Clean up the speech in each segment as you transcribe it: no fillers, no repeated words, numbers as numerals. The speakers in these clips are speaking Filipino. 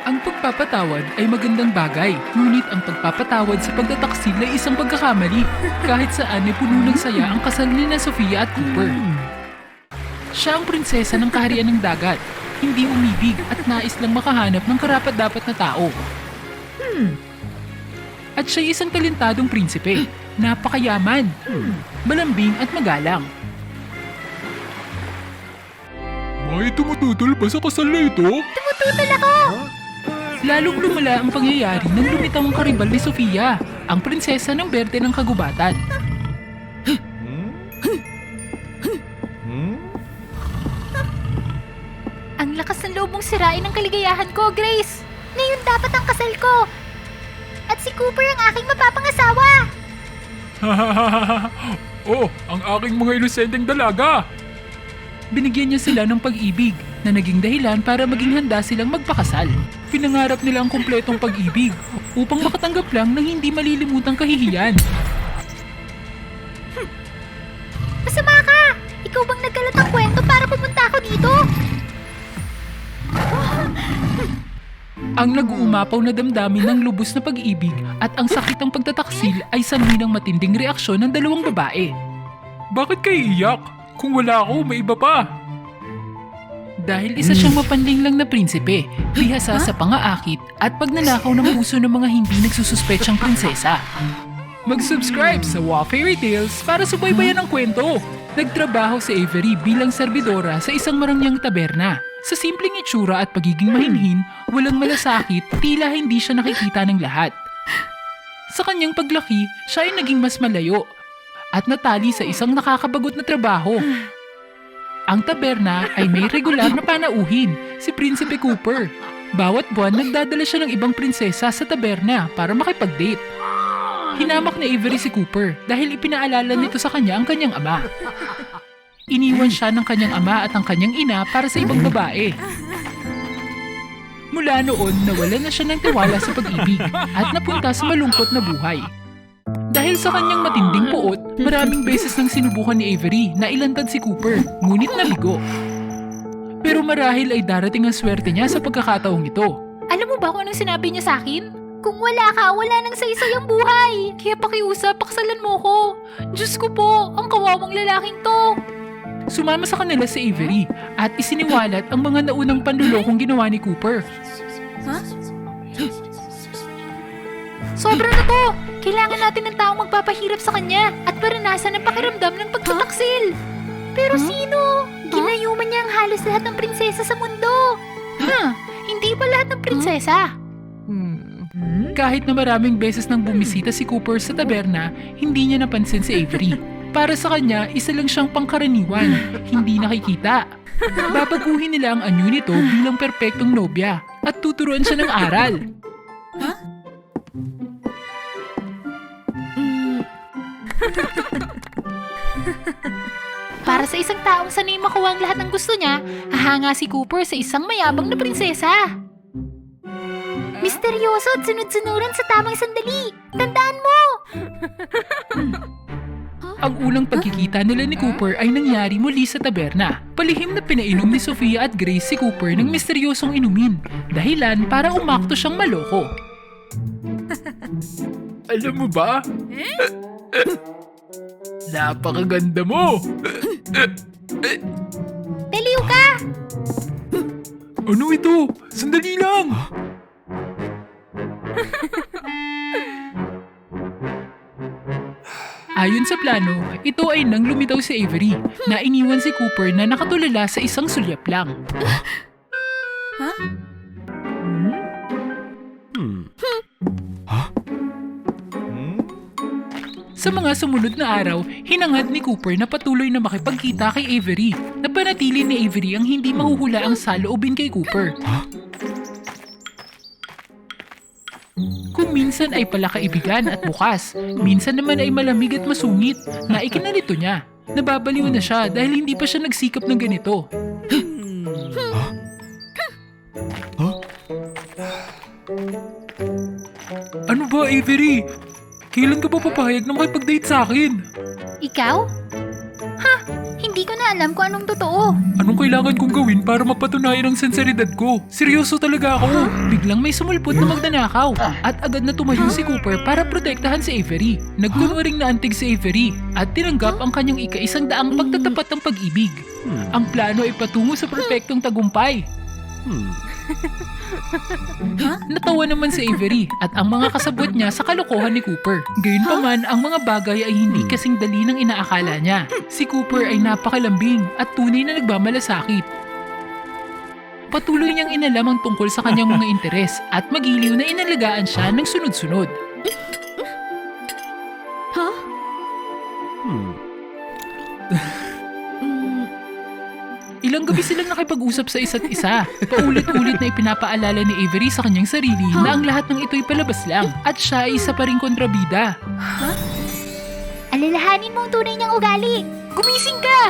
Ang pagpapatawad ay magandang bagay, ngunit ang pagpapatawad sa pagtataksil ay isang pagkakamali. Kahit saan ay puno ng saya ang kasal ni na Sofia at Cooper. Siya ang prinsesa ng kaharian ng dagat, hindi umibig at nais lang makahanap ng karapat-dapat na tao. At siya isang talentadong prinsipe, napakayaman, malambing at magalang. May tumututol ba sa kasal na ito? Tumututol ako! Lalong lumala ang pangyayari nang lumitaw ang karibal ni Sofia, ang prinsesa ng berde ng kagubatan. Ang lakas ng loob mong sirain ang kaligayahan ko, Grace! Ngayon dapat ang kasal ko! At si Cooper ang aking mapapangasawa! Oh, ang aking mga inosenteng dalaga! Binigyan niya sila ng pag-ibig na naging dahilan para maging handa silang magpakasal. Pinangarap nila ang kumpletong pag-ibig upang makatanggap lang ng hindi malilimutang kahihiyan. Masama ka! Ikaw bang nagkalat ng kwento para pumunta ako dito? Ang nag-uumapaw na damdamin ng lubos na pag-ibig at ang sakit ng pagtataksil ay sanhi ng matinding reaksyon ng dalawang babae. Bakit kayo iyak? Kung wala ako, may iba pa. Dahil isa siyang mapanlinlang na prinsipe, bihasa sa pangaakit at pagnanakaw ng puso ng mga hindi nagsususpetsang prinsesa. Mag-subscribe sa Wow Fairy Tales para subaybayan ang kwento. Nagtrabaho si Avery bilang serbidora sa isang marangyang taberna. Sa simpleng itsura at pagiging mahinhin, walang malasakit, tila hindi siya nakikita ng lahat. Sa kanyang paglaki, siya ay naging mas malayo at natali sa isang nakakabagot na trabaho. Ang taberna ay may regular na panauhin, si Prinsipe Cooper. Bawat buwan nagdadala siya ng ibang prinsesa sa taberna para makipag-date. Hinamak ni Avery si Cooper dahil ipinaalala nito sa kanya ang kanyang ama. Iniwan siya ng kanyang ama at ang kanyang ina para sa ibang babae. Mula noon, nawalan na siya ng tiwala sa pag-ibig at napunta sa malungkot na buhay. Dahil sa kanyang matinding puot, maraming beses nang sinubukan ni Avery na ilantad si Cooper, ngunit nabigo. Pero marahil ay darating ang swerte niya sa pagkakataong ito. Alam mo ba kung anong sinabi niya sa akin? Kung wala ka, wala nang saysay ang buhay! Kaya pakiusap, paksalan mo ko. Diyos ko po, ang kawawang lalaking to. Sumama sa kanila si Avery at isiniwalat ang mga naunang panlulokong ginawa ni Cooper. Sobra na to! Kailangan natin ng taong magpapahirap sa kanya at maranasan ang pakiramdam ng pagtataksil. Pero sino? Ginayuman niya ang halos lahat ng prinsesa sa mundo. Hindi ba lahat ng prinsesa? Kahit na maraming beses nang bumisita si Cooper sa taberna, hindi niya napansin si Avery. Para sa kanya, isa lang siyang pangkaraniwan, hindi nakikita. Babaguhin nila ang anyo nito bilang perpektong nobya at tuturuan siya ng aral. Para sa isang taong sanay makuha ang lahat ng gusto niya, hahanga si Cooper sa isang mayabang na prinsesa. Misteryoso at sunod-sunuran sa tamang sandali. Tandaan mo! Ang unang pagkikita nila ni Cooper ay nangyari muli sa taberna. Palihim na pinainom ni Sofia at Grace si Cooper ng misteryosong inumin, dahilan para umakto siyang maloko. Alam mo ba? Napakaganda mo! Daliw ka! Ano ito? Sandali lang! Ayon sa plano, ito ay nang lumitaw si Avery na iniwan si Cooper na nakatulala sa isang sulyap lang. Sa mga sumunod na araw, hinangad ni Cooper na patuloy na makipagkita kay Avery. Napanatili ni Avery ang hindi mahuhula ang saloobin kay Cooper. Kung minsan ay palakaibigan at bukas, minsan naman ay malamig at masungit na ikinalito niya. Nababaliw na siya dahil hindi pa siya nagsikap ng ganito. Ano ba, Avery? Kailan ka ba papayag na makipag-date sa akin? Ikaw? Hindi ko na niya alam kung anong totoo. Anong kailangan kong gawin para mapatunayan ang sinseridad ko? Seryoso talaga ako. Biglang may sumulpot na magnanakaw at agad na tumayo si Cooper para protektahan si Avery. Nagkunwaring naantig si Avery at tinanggap ang kanyang ika-100 pagtatapat ng pag-ibig. Ang plano ay patungo sa perpektong tagumpay. Natawa naman si Avery at ang mga kasabwat niya sa kalokohan ni Cooper. Gayunpaman, ang mga bagay ay hindi kasing dali ng inaakala niya. Si Cooper ay napakalambing at tunay na nagmamalasakit. Patuloy niyang inalam ang tungkol sa kanyang mga interes at magiliw na inalagaan siya ng sunod-sunod. Ilang gabi silang nakipag-usap sa isa't isa. Paulit-ulit na ipinapaalala ni Avery sa kanyang sarili na ang lahat ng ito'y palabas lang at siya ay isa pa ring kontrabida. Alalahanin mo ang tunay niyang ugali. Gumising ka!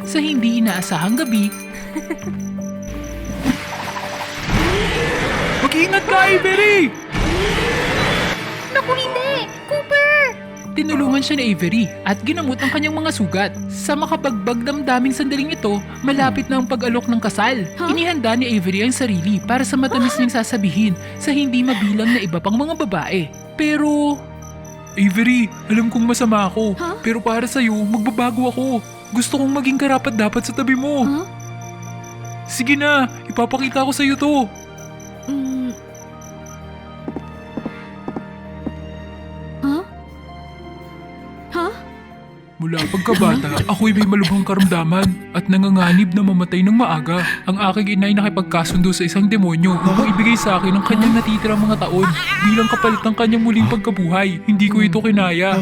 Sa hindi inaasahang gabi, Mag-ingat ka, Avery! Naku, hindi! Cooper! tinulungan siya ni Avery at ginamot ang kanyang mga sugat. Sa makabagbag damdaming sandaling ito, malapit na ang pag-alok ng kasal. Inihanda ni Avery ang sarili para sa matamis niyang sasabihin sa hindi mabilang na iba pang mga babae. Pero... Avery, alam kong masama ako. Pero para sa'yo, magbabago ako. Gusto kong maging karapat-dapat sa tabi mo. Sige na, ipapakita ko sa'yo to. Mula pagkabata, ako'y may malubhang karamdaman at nanganganib na mamatay ng maaga. Ang aking inay nakipagkasundo sa isang demonyo upang ibigay sa akin ang kanyang natitirang mga taon bilang kapalit ng kanyang muling pagkabuhay. Hindi ko ito kinaya.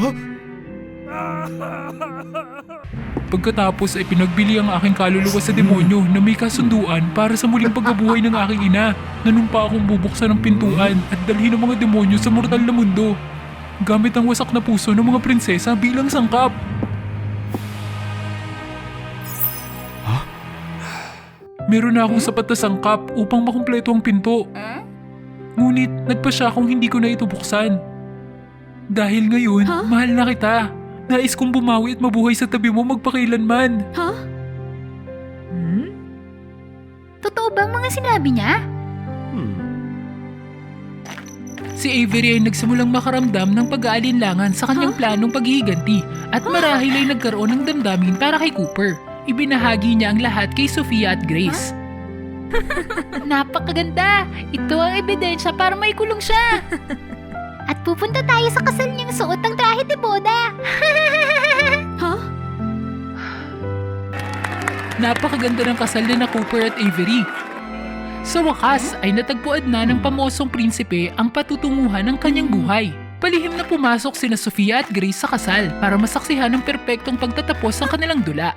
Pagkatapos ay pinagbili ang aking kaluluwa sa demonyo na may kasunduan para sa muling pagkabuhay ng aking ina. Nanumpa akong bubuksan ng pintuan at dalhin ang mga demonyo sa mortal na mundo gamit ang wasak na puso ng mga prinsesa bilang sangkap. Meron na akong sapat na sangkap upang makumpleto ang pinto. Ngunit nagpasya akong hindi ko na ito buksan. Dahil ngayon, mahal na kita. Nais kong bumawi at mabuhay sa tabi mo magpakailanman. Totoo bang mga sinabi niya? Si Avery ay nagsimulang makaramdam ng pag-aalinlangan sa kanyang planong paghihiganti at marahil ay nagkaroon ng damdamin para kay Cooper. Ibinahagi niya ang lahat kay Sofia at Grace. Napakaganda! Ito ang ebidensya para maikulong siya! At pupunta tayo sa kasal niyang suot ng trahe de boda! Napakaganda ng kasal na Cooper at Avery. Sa wakas ay natagpuan na ng pamosong prinsipe ang patutunguhan ng kanyang buhay. Palihim na pumasok sina Sofia at Grace sa kasal para masaksihan ang perpektong pagtatapos ng kanilang dula.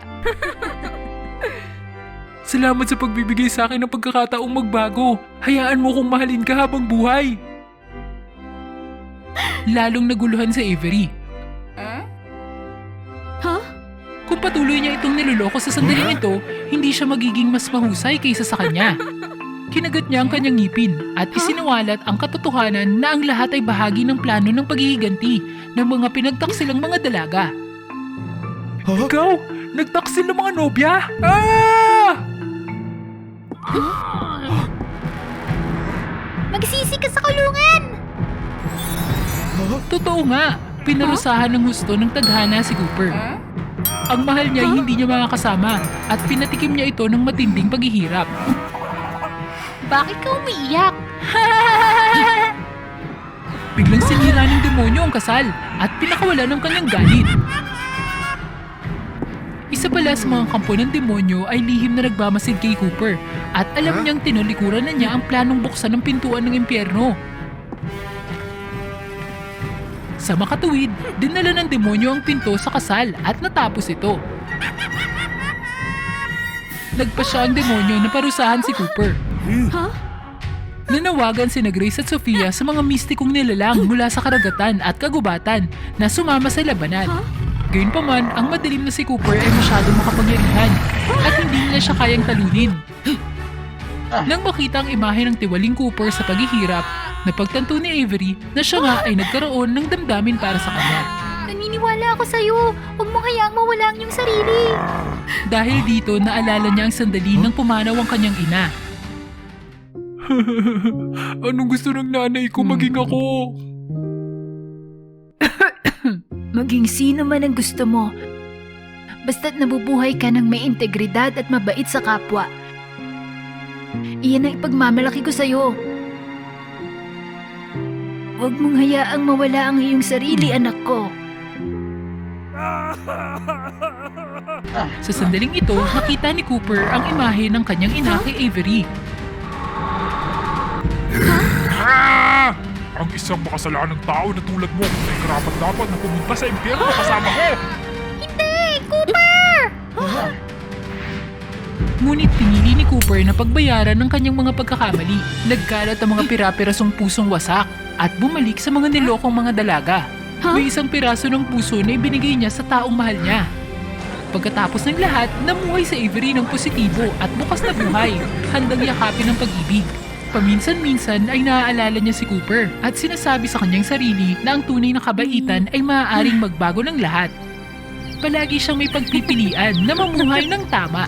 Salamat sa pagbibigay sa akin ng pagkakataong magbago. Hayaan mo kong mahalin ka habang buhay. Lalong naguluhan si Avery. Kung patuloy niya itong niloloko sa sandaling ito, hindi siya magiging mas mahusay kaysa sa kanya. Kinagat niya ang kanyang ngipin at isiniwalat ang katotohanan na ang lahat ay bahagi ng plano ng paghihiganti ng mga pinagtaksilang mga dalaga. Ikaw, nagtaksil ng mga nobya? Ah! Magsisi ka sa kulungan! Totoo nga, pinarusahan ng husto ng tadhana si Cooper. Ang mahal niya ay hindi niya makakasama at pinatikim niya ito ng matinding paghihirap. Bakit ka umiiyak? Biglang sinira ng demonyo ang kasal at pinakawala ng kanyang galit. Isa pala sa mga kampo ng demonyo ay lihim na nagmamasid kay Cooper at alam niyang tinalikuran na niya ang planong buksan ng pintuan ng impyerno. Sa makatuwid, dinala ng demonyo ang pinto sa kasal at natapos ito. Nagpasya ang demonyo na parusahan si Cooper. Nanawagan sina Grace at Sofia sa mga mistikong nilalang mula sa karagatan at kagubatan na sumama sa labanan. Gayunpaman, ang madilim na si Cooper ay masyadong makapangyarihan at hindi niya siya kayang talunin. Nang makita ang imahe ng tiwaling Cooper sa paghihirap, napagtanto ni Avery na siya nga ay nagkaroon ng damdamin para sa kanya. naniniwala ako sa'yo. Huwag mong hayaang mawala ang iyong sarili. Dahil dito, naalala niya ang sandali nang pumanaw ang kanyang ina. Anong gusto ng nanay ko maging ako? Maging sino man ang gusto mo. Basta't nabubuhay ka ng may integridad at mabait sa kapwa. Iyan ang ipagmamalaki ko sa'yo. Huwag mong hayaang mawala ang iyong sarili, anak ko. Sa sandaling ito, nakita ni Cooper ang imahe ng kanyang ina kay Avery. Ah! Ang isang makasalanang tao na tulad mo ay karapat-dapat na pumunta sa impyerno kasama ko! Hindi! Cooper! Ngunit pinili ni Cooper na pagbayaran ng kanyang mga pagkakamali. Nagkalat ang mga pira-pirasong pusong wasak at bumalik sa mga nilokong mga dalaga. May isang piraso ng puso na ibinigay niya sa taong mahal niya. Pagkatapos ng lahat, namuhay si Avery ng positibo at bukas na buhay, handang yakapin ng pag-ibig. Paminsan-minsan ay naaalala niya si Cooper at sinasabi sa kanyang sarili na ang tunay na kabaitan ay maaaring magbago ng lahat. Palagi siyang may pagpipilian na mamuhay ng tama.